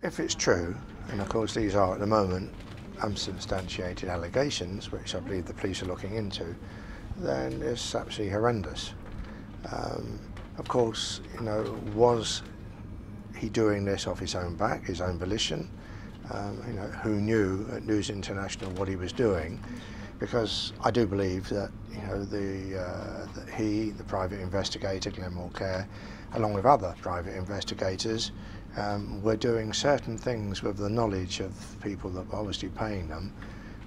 If it's true, and of course these are at the moment unsubstantiated allegations, which I believe the police are looking into, then it's absolutely horrendous. Of course, you know, was he doing this off his own back, his own volition? You know, who knew at News International what he was doing? Because I do believe that, you know, that he, the private investigator, Glenn Mulcair, along with other private investigators, were doing certain things with the knowledge of people that were obviously paying them,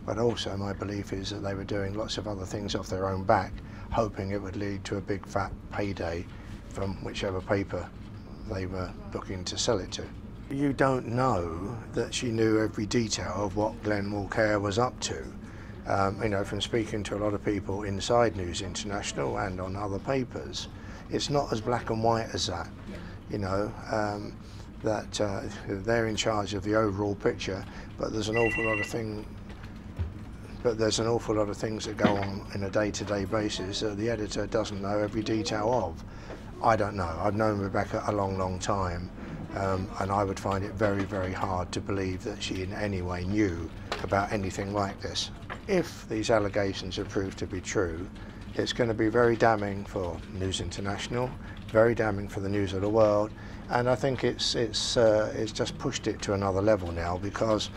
but also my belief is that they were doing lots of other things off their own back, hoping it would lead to a big fat payday from whichever paper they were looking to sell it to. You don't know that she knew every detail of what Glenn Mulcair was up to. You know, from speaking to a lot of people inside News International and on other papers, it's not as black and white as that. You know, that they're in charge of the overall picture, but there's an awful lot of things that go on in a day-to-day basis that the editor doesn't know every detail of. I don't know. I've known Rebekah a long, long time, and I would find it very, very hard to believe that she in any way knew about anything like this. If these allegations are proved to be true, it's going to be very damning for News International, very damning for the news of the world, and I think it's just pushed it to another level now, because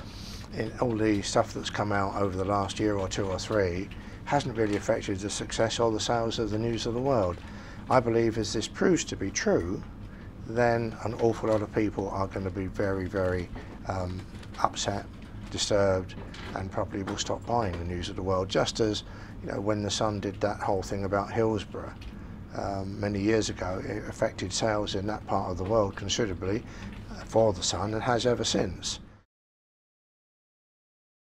all the stuff that's come out over the last year or two or three hasn't really affected the success or the sales of the news of the world. I believe as this proves to be true, then an awful lot of people are going to be very, very upset, disturbed, and probably will stop buying the news of the world, just as, you know, when the Sun did that whole thing about Hillsborough many years ago, it affected sales in that part of the world considerably for the Sun, and has ever since.